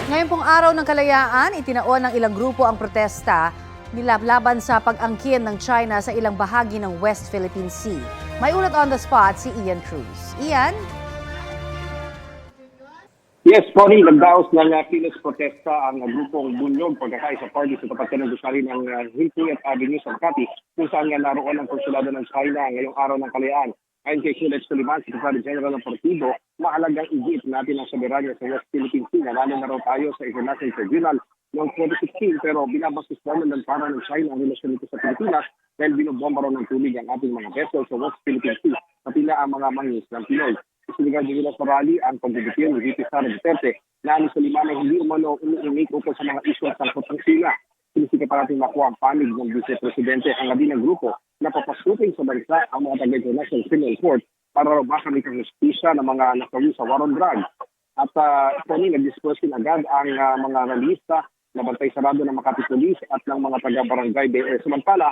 Ngayon pong araw ng kalayaan, itinaon ng ilang grupo ang protesta laban sa pag-angkin ng China sa ilang bahagi ng West Philippine Sea. May ulat on the spot si Ian Cruz. Ian? Yes, Connie, nagdaos ng kilos protesta ang grupong Bunyog Pagkakaisa Party sa tapat ng gusali ng Hilpuyat Avenue sa Makati kung saan nga naroon ang konsulado ng China ngayong araw ng kalayaan. Ayon kay Sulet Suliman, Secretary General ng Partido, mahalagang i-giit natin ang soberanya sa West Philippine Sea. Nanalo na raw tayo sa International Tribunal noong 2016 pero binabasis naman ng para ng China ang relasyon nito sa Pilipinas dahil binobomba raw ng tubig ang ating mga vessels sa West Philippine Sea, pati na ang mga mangis ng Pinoy. Isinigal din nila sa rally ang pagbubutin ni VP Sara Duterte na ni Suliman ay hindi umano umiimik ukol sa mga isyu at sangkot ng sila. Sinisika pa natin makuha ang panig ng Vice Presidente ang labi ng grupo na papasukin sa bansa ang mga taga-International Criminal Court para raw makamit ang justisya ng mga nakawi sa war on drugs. At ito nag-disperse din agad ang mga realista na bantay sarado ng Makati Police at ng mga taga-barangay BR. Samantala,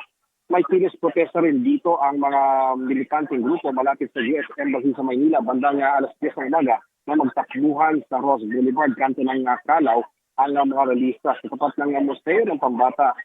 may kilos protesta rin dito ang mga militanteng grupo malapit sa US Embassy sa Maynila bandang alas 10 ng umaga na magtakbuhan sa Ross Boulevard, kanto ng Calao ang mga realista. Sa tapat ng Museo ng Pambata,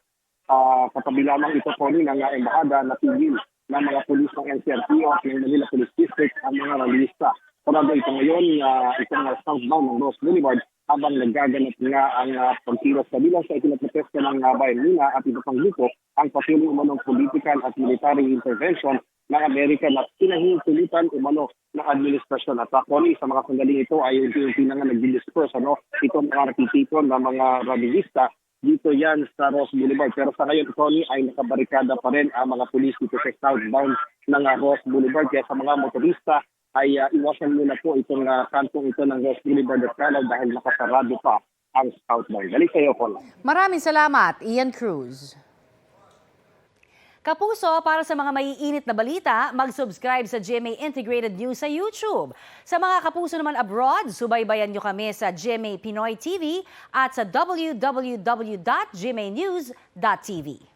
katabi lamang ito po ng embahada na tigil ng mga pulis ng NCRPO at ng Manila Police District ang mga realista. Parado ito ngayon, itong southbound ng Ross Boulevard habang nagaganap nga ang pagkilos sa bilang sa itinatestesta ng Bayan Nina at iba pang grupo ang patuloy umanong political at military intervention ng Amerika na pinahihintulutan umano ng administrasyon. At Connie, sa mga sandaling ito ay unti-unti na nga nag-disperse itong mga nakitipon ng mga radilista dito yan sa Ross Boulevard. Pero sa ngayon, Connie, ay nakabarikada pa rin ang mga pulis dito sa southbound ng Ross Boulevard. Kaya sa mga motorista ay iwasan muna po itong kantong ito ng Ross Boulevard at Calao dahil nakasarado pa ang southbound. Dali sa iyo, Connie. Maraming salamat, Ian Cruz. Kapuso, para sa mga maiinit na balita, mag-subscribe sa GMA Integrated News sa YouTube. Sa mga kapuso naman abroad, subaybayan nyo kami sa GMA Pinoy TV at sa www.gmanews.tv.